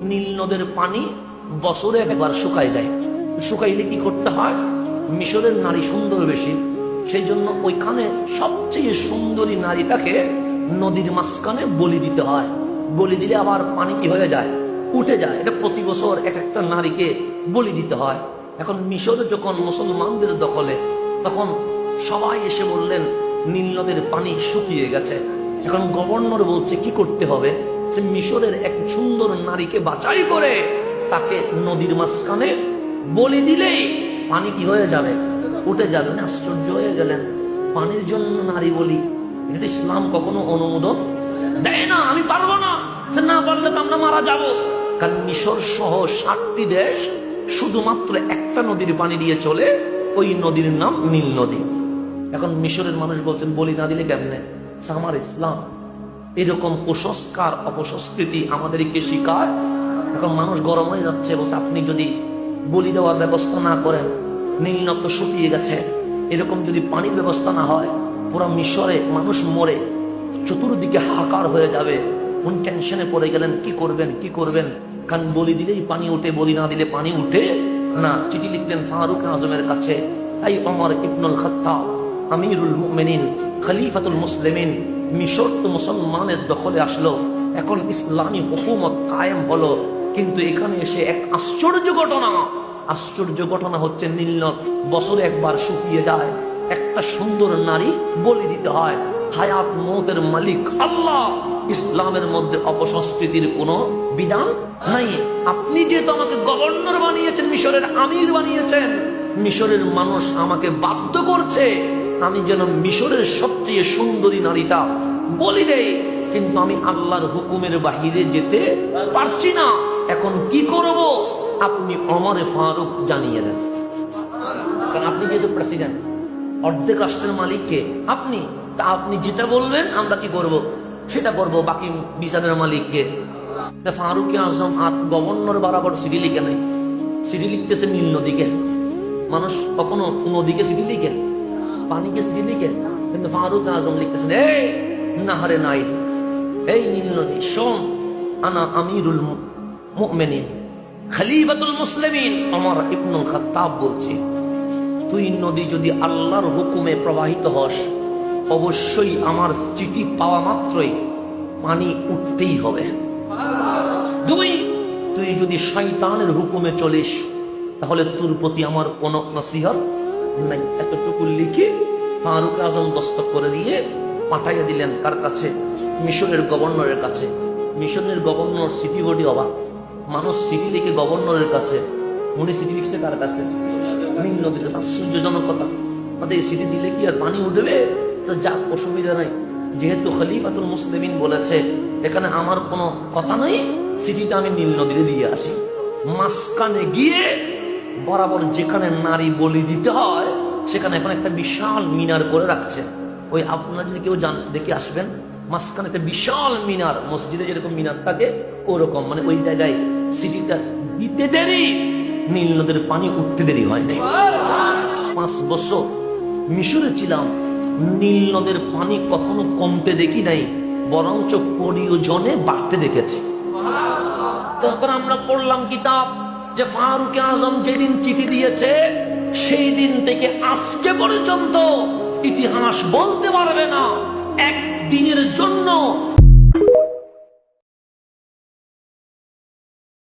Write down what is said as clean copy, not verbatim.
নীল নদের পানি বছরে একবার শুকায় যায়। শুকাইলে কি করতে হয়? মিশরের নারী সুন্দর বেশি, সেই জন্য ওইখানে সবচেয়ে সুন্দরী নারীটাকে নদীর মাঝখানে বলি দিতে হয়। বলি দিলে আবার পানি কি হয়ে যায়? উঠে যায়। এটা প্রতি বছর এক একটা নারীকে বলি দিতে হয়। এখন মিশরে যখন মুসলমানদের দখলে, তখন সবাই এসে বললেন নীল নদের পানি শুকিয়ে গেছে। এখন গভর্নর বলছে কি করতে হবে? সে মিশরের এক সুন্দর নারীকে বাছাই করে তাকে নদীর মাঝখানে বলি দিলেই পানি কি হয়ে যাবে? উঠে যাবে। আশ্চর্য হয়ে গেলেন, পানির জন্য নারী বলি, এটা ইসলাম কখনো অনুমোদন দেয় না। আমি পারবো না, সে না পারলে তো আমরা মারা যাব। কারণ মিশর সহ 7টি দেশ শুধুমাত্র একটা নদীর পানি দিয়ে চলে, ওই নদীর নাম নীল নদী। এখন মিশরের মানুষ বলছেন বলি না দিলে কেমনে? আমার ইসলাম এরকম কুসংস্কার অপসংস্কৃতি আমাদেরকে শিখায়। এখন মানুষ গরম হয়ে যাচ্ছে, বলছে আপনি যদি বলি দেওয়ার ব্যবস্থা না করেন, নীল নদ তো শুকিয়ে গেছে, এরকম যদি পানির ব্যবস্থা না হয়, পুরো মিশরে মানুষ মরে চতুর্দিকে হাহাকার হয়ে যাবে। কোন টেনশনে পড়ে গেলেন, কি করবেন কি করবেন? কারণ বলি দিলেই পানি উঠে, বলি না দিলে পানি উঠে না। চিঠি লিখলেন ফারুক আজমের কাছে, এই ওমর ইবনুল খাত্তাব আমিরুল মুমিনিন খলিফাতুল মুসলিমিন, মিশর তো মুসলমানের দখলে আসলো, এখন ইসলামী হুকুমত কায়েম হলো, কিন্তু এখানে এসে এক আশ্চর্য ঘটনা। আশ্চর্য ঘটনা হচ্ছে নীল নদ বছরে একবার শুকিয়ে যায়, একটা সুন্দর নারী বলি দিতে হয়। হায়াত মৌতের মালিক আল্লাহ। ইসলামের মধ্যে অপসংস্কৃতির কোনো বিধান নাই। আপনি যেহেতু আমাকে গভর্নর বানিয়েছেন, মিশরের আমির বানিয়েছেন, মিশরের মানুষ আমাকে বাধ্য করছে আমি যেন মিশরের সবচেয়ে সুন্দরী নারীটা বলি দেই, কিন্তু আমি আল্লাহর হুকুমের বাহিরে যেতে পারছি না। এখন কি করব? আপনি ওমরে ফারুক জানিয়ে দেন। কারণ আপনি যেহেতু প্রেসিডেন্ট, অর্ধেক রাষ্ট্রের মালিককে আপনি, তা আপনি যেটা বলবেন আমরা কি করব? সেটা করব। বাকি বিচারের মালিককে। ফারুক আজম আর গভর্নর বরাবর চিঠি লিখে নাই, চিঠি লিখতেছে নীল নদীকে। মানুষ কখনো নদীকে চিঠি লিখে, পানিকে চিঠি লিখে, কিন্তু ফারুক আজম লিখতেছেন এই নাহারে নাই, এই নীল নদী শোন, আনা আমিরুল মুমিনিন খলিফাতুল মুসলিমিন ওমর ইবনুল খাত্তাব বলছি, তুই নদী যদি আল্লাহর হুকুমে প্রবাহিত হস, অবশ্যই আমার চিঠি পাওয়া মাত্রই পানি উঠতেই হবে। দুই, তুই যদি শয়তানের হুকুমে চলিস, তাহলে তোর প্রতি আমার কোনো নসিহত নাই। এতটুকু লিখে ফারুক আজম দস্তক করে দিয়ে পাঠাইয়া দিলেন কার কাছে? মিশরের গভর্নরের কাছে। মিশরের গভর্নর সিটি বডি অবাক, মানুষ সিটি লিখে গভর্নরের কাছে, উনি সিটি লিখছে কার কাছে? নীল নদীর কাছে। আশ্চর্যজনক কথা, আমাদের সিটি দিলে কি আর পানি উঠবে? যা, অসুবিধা নাই, যেহেতু খলিফাতুল মুসলিমিন বলেছে এখানে আমার কোনো কথা নাই, সিটিটা আমি নীল নদীতে দিয়ে আসি। মাঝখানে গিয়ে বরাবর যেখানে নারী বলি দিতে হয়, সেখানে এখন একটা বিশাল মিনার করে রাখছে। ওই আপনারা যদি কেউ দেখে আসবেন, মাঝখানে একটা বিশাল মিনার, মসজিদে যেরকম মিনার থাকে ওরকম, মানে ওই জায়গায় সিটিটা দিতে দেরি, নীল নদের পানি উঠতে দেরি হয় নাই। 5 বছর মিশরে ছিলাম, নীল নদের পানি কখনো কমতে দেখি নাই, বরঞ্চ প্রয়োজনে বাড়তে দেখেছি। তখন আমরা পড়লাম কিতাব যে ফারুক আজম যেদিন চিঠি দিয়েছে, সেই দিন থেকে আজকে পর্যন্ত ইতিহাস বলতে পারবে না একদিনের জন্য